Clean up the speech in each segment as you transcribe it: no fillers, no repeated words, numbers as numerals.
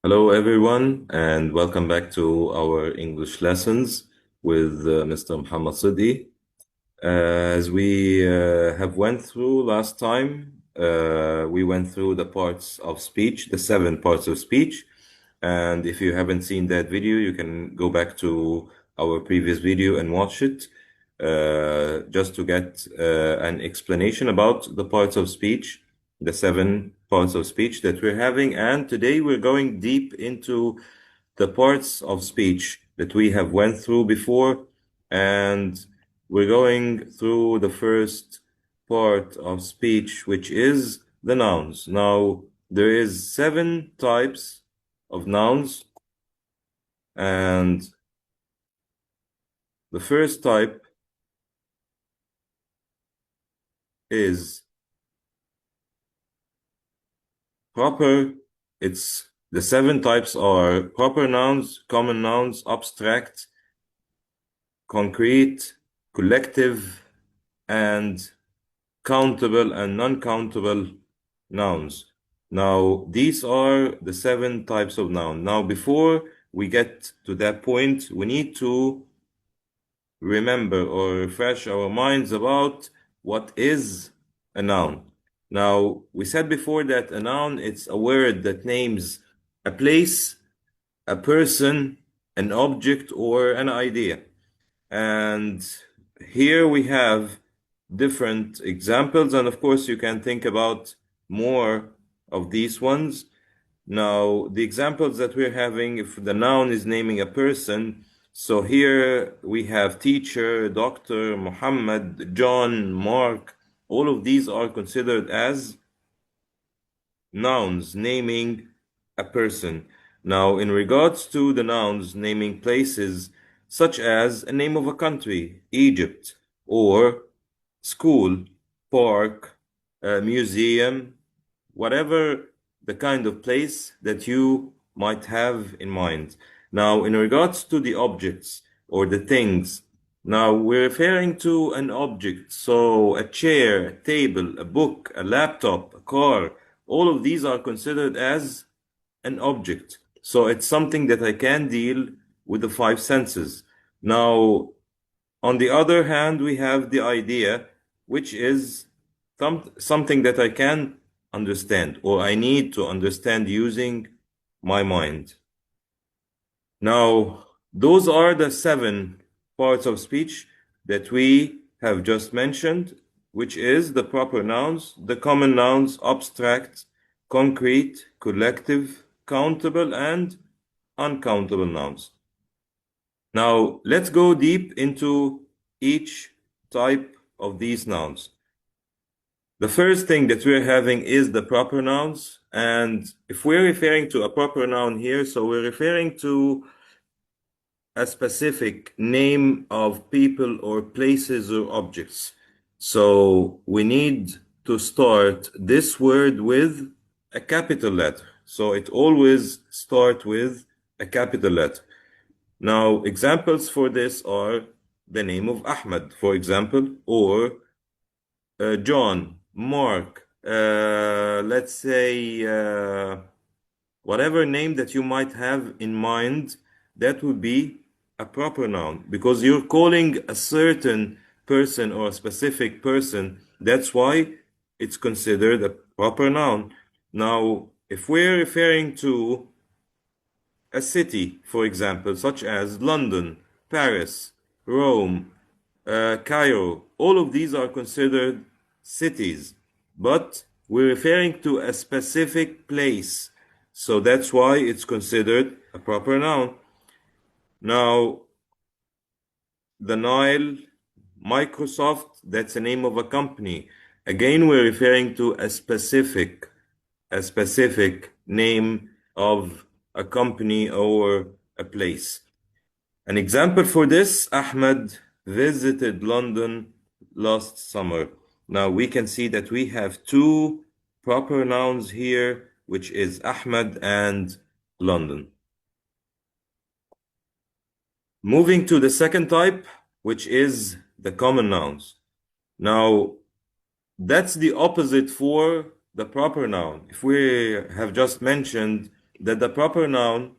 Hello, everyone, and welcome back to our English lessons with Mr. Muhammad Sidi. As we have went through last time, we went through the parts of speech, the 7 parts of speech. And if you haven't seen that video, you can go back to our previous video and watch it, just to get an explanation about the parts of speech, the 7 parts of speech that we're having. And today we're going deep into the parts of speech that we have went through before, and we're going through the first part of speech, which is the nouns. Now, there is 7 types of nouns, and the first type is proper. It's the 7 types are proper nouns, common nouns, abstract, concrete, collective, and countable and non-countable nouns. Now, these are the 7 types of noun. Now, before we get to that point, we need to remember or refresh our minds about what is a noun. Now, we said before that a noun, it's a word that names a place, a person, an object, or an idea. And here we have different examples, and of course you can think about more of these ones. Now, the examples that we're having, if the noun is naming a person, so here we have teacher, doctor, Muhammad, John, Mark. All of these are considered as nouns naming a person. Now, in regards to the nouns naming places, such as a name of a country, Egypt, or school, park, museum, whatever the kind of place that you might have in mind. Now, in regards to the objects or the things, now we're referring to an object. So a chair, a table, a book, a laptop, a car, all of these are considered as an object. So it's something that I can deal with the 5 senses. Now, on the other hand, we have the idea, which is something that I can understand or I need to understand using my mind. Now, those are the 7 parts of speech that we have just mentioned, which is the proper nouns, the common nouns, abstract, concrete, collective, countable, and uncountable nouns. Now, let's go deep into each type of these nouns. The first thing that we're having is the proper nouns. And if we're referring to a proper noun here, so we're referring to a specific name of people or places or objects. So we need to start this word with a capital letter. So it always starts with a capital letter. Now, examples for this are the name of Ahmed, for example, or John, Mark, let's say whatever name that you might have in mind, that would be a proper noun because you're calling a certain person or a specific person. That's why it's considered a proper noun. Now, if we're referring to a city, for example, such as London, Paris, Rome, Cairo, all of these are considered cities, but we're referring to a specific place. So that's why it's considered a proper noun. Now, the Nile, Microsoft, that's the name of a company. Again, we're referring to a specific name of a company or a place. An example for this, Ahmed visited London last summer. Now we can see that we have 2 proper nouns here, which is Ahmed and London. Moving to the second type, which is the common nouns. Now, that's the opposite for the proper noun. If we have just mentioned that the proper noun,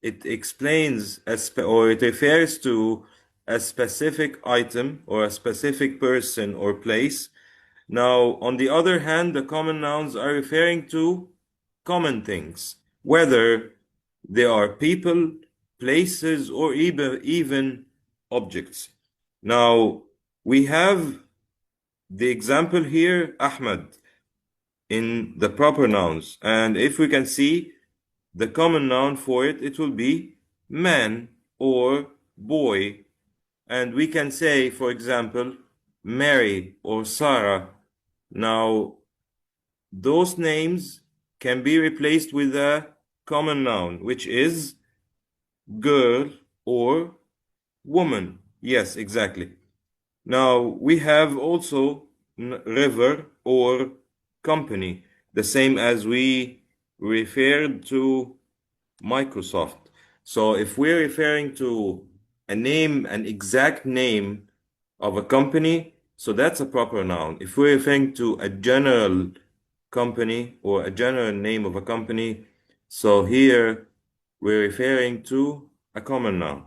it explains or it refers to a specific item or a specific person or place. Now, on the other hand, the common nouns are referring to common things, whether they are people, places, or even objects. Now, we have the example here, Ahmed, in the proper nouns. And if we can see the common noun for it, it will be man or boy. And we can say, for example, Mary or Sarah. Now, those names can be replaced with a common noun, which is girl or woman. Yes, exactly. Now, we have also river or company, the same as we referred to Microsoft. So if we're referring to a name, an exact name of a company, so that's a proper noun. If we're referring to a general company or a general name of a company, so here we're referring to a common noun.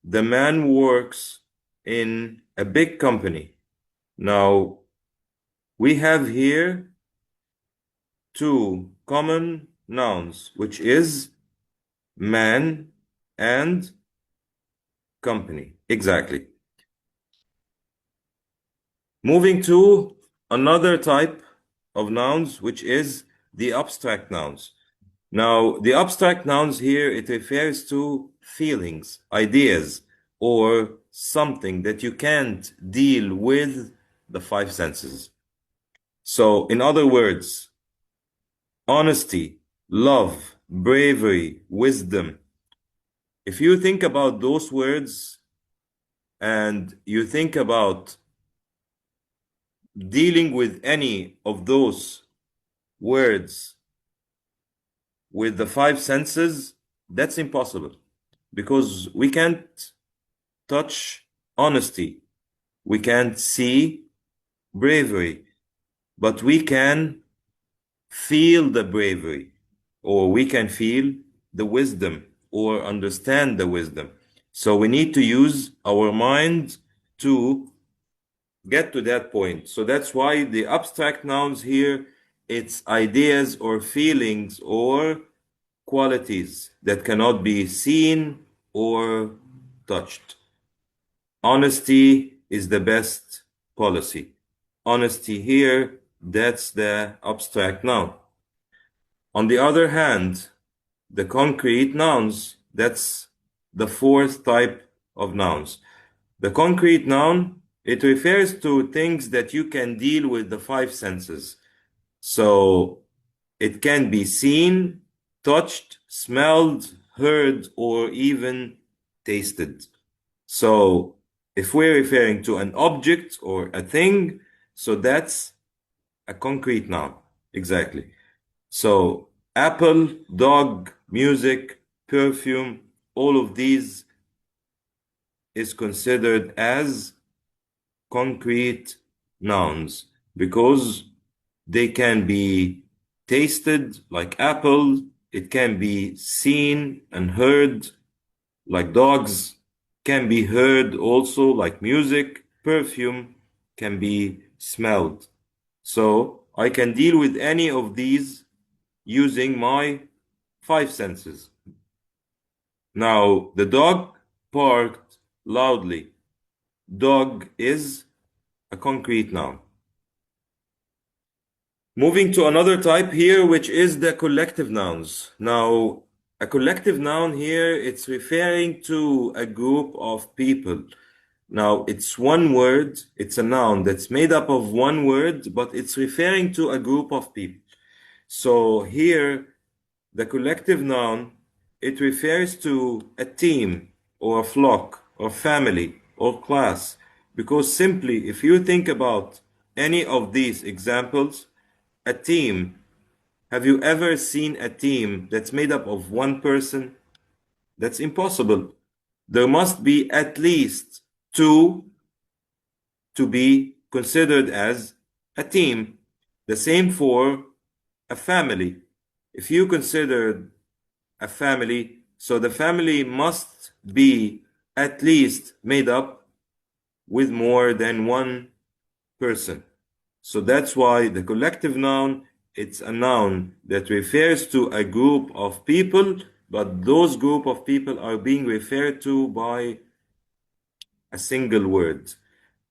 The man works in a big company. Now, we have here two common nouns, which is man and company. Exactly. Moving to another type of nouns, which is the abstract nouns. Now, the abstract nouns here, it refers to feelings, ideas, or something that you can't deal with the five senses. So, in other words, honesty, love, bravery, wisdom. If you think about those words and you think about dealing with any of those words with the five senses, that's impossible because we can't touch honesty, we can't see bravery, but we can feel the bravery, or we can feel the wisdom or understand the wisdom. So we need to use our mind to get to that point. So that's why the abstract nouns here, it's ideas or feelings or qualities that cannot be seen or touched. Honesty is the best policy. Honesty here, that's the abstract noun. On the other hand, the concrete nouns, that's the fourth type of nouns. The concrete noun, it refers to things that you can deal with the five senses. So it can be seen, touched, smelled, heard, or even tasted. So if we're referring to an object or a thing, so that's a concrete noun. Exactly. So apple, dog, music, perfume, all of these is considered as concrete nouns because they can be tasted like apple, it can be seen and heard like dogs, can be heard also like music, perfume can be smelled. So I can deal with any of these using my five senses. Now, the dog barked loudly. Dog is a concrete noun. Moving to another type here, which is the collective nouns. Now, a collective noun here, it's referring to a group of people. Now, it's one word, it's a noun that's made up of one word, but it's referring to a group of people. So here, the collective noun, it refers to a team or a flock or family or class. Because simply, if you think about any of these examples, a team, have you ever seen a team that's made up of one person? That's impossible. There must be at least two to be considered as a team. The same for a family. If you consider a family. So the family must be at least made up with more than one person. So that's why the collective noun, it's a noun that refers to a group of people, but those group of people are being referred to by a single word.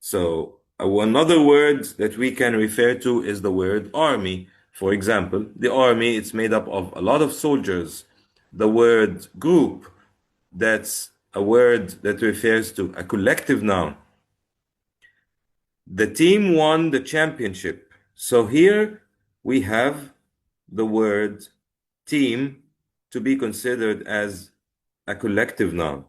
So another word that we can refer to is the word army. For example, the army, it's made up of a lot of soldiers. The word group, that's a word that refers to a collective noun. The team won the championship. So here we have the word team to be considered as a collective noun.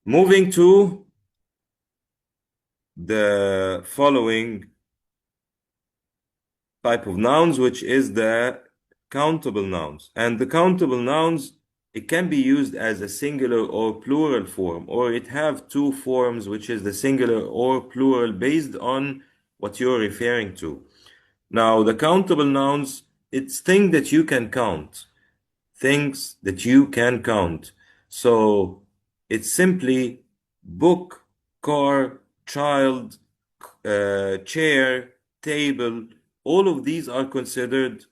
Moving to the following type of nouns, which is the countable nouns. And the countable nouns, it can be used as a singular or plural form, or it have two forms, which is the singular or plural based on what you're referring to. Now, the countable nouns, it's things that you can count. Things that you can count. So it's simply book, car, child, chair, table. All of these are considered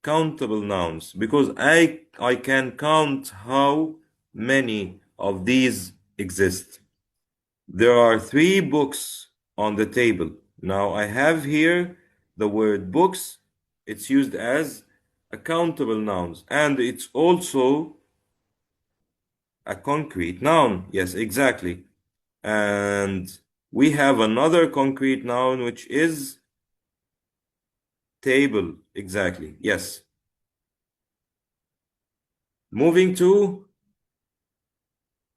countable nouns because I can count how many of these exist. There are 3 books on the table. Now I have here the word books. It's used as a countable nouns, and it's also a concrete noun. Yes, exactly. And we have another concrete noun, which is table. Exactly. Yes. Moving to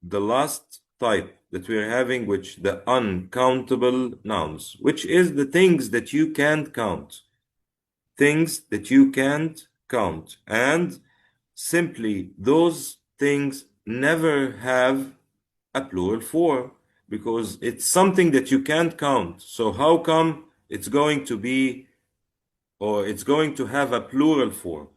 the last type that we're having, which the uncountable nouns, which is the things that you can't count. Things that you can't count. And simply those things never have a plural form because it's something that you can't count. So how come it's going to be, or it's going to have a plural form?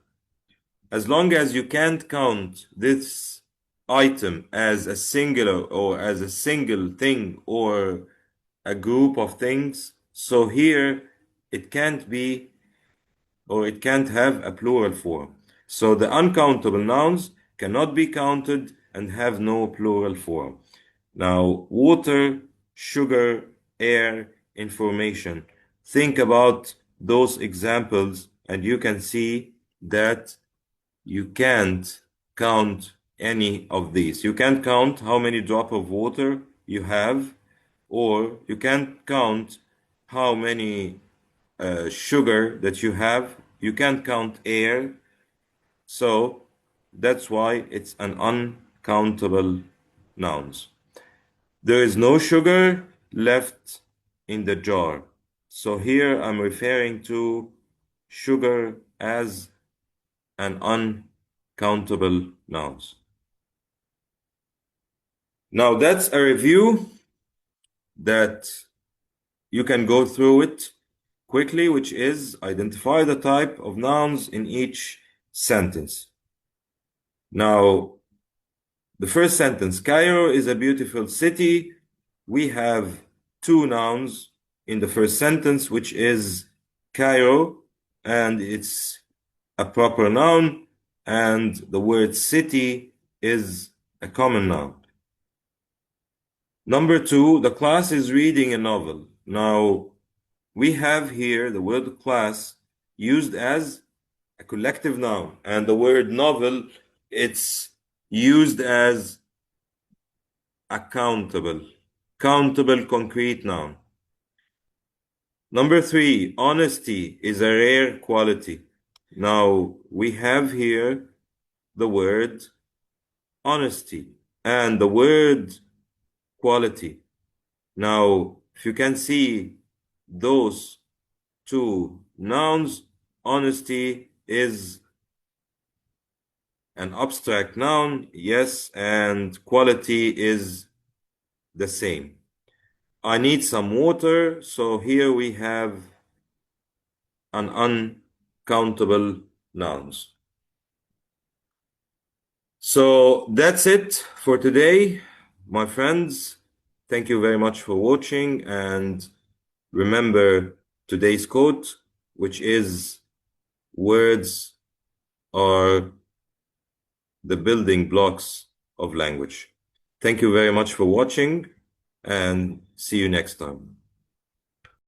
As long as you can't count this item as a singular or as a single thing or a group of things, so here it can't be, or it can't have a plural form. So the uncountable nouns cannot be counted and have no plural form. Now, water, sugar, air, information. Think about those examples and you can see that you can't count any of these. You can't count how many drops of water you have, or you can't count how many sugar that you have. You can't count air. So that's why it's an uncountable nouns. There is no sugar left in the jar. So here I'm referring to sugar as an uncountable nouns. Now that's a review that you can go through it quickly, which is identify the type of nouns in each sentence. Now, the first sentence, Cairo is a beautiful city. We have 2 nouns in the first sentence, which is Cairo, and it's a proper noun, and the word city is a common noun. Number 2, the class is reading a novel. Now, we have here the word class used as a collective noun, and the word novel, it's used as a countable concrete noun. Number 3, honesty is a rare quality. Now, we have here the word honesty and the word quality. Now, if you can see those 2 nouns, honesty is an abstract noun, yes, and quality is the same. I need some water, so here we have an uncountable nouns. So that's it for today, my friends. Thank you very much for watching, and remember today's quote, which is words are the building blocks of language. Thank you very much for watching, and see you next time.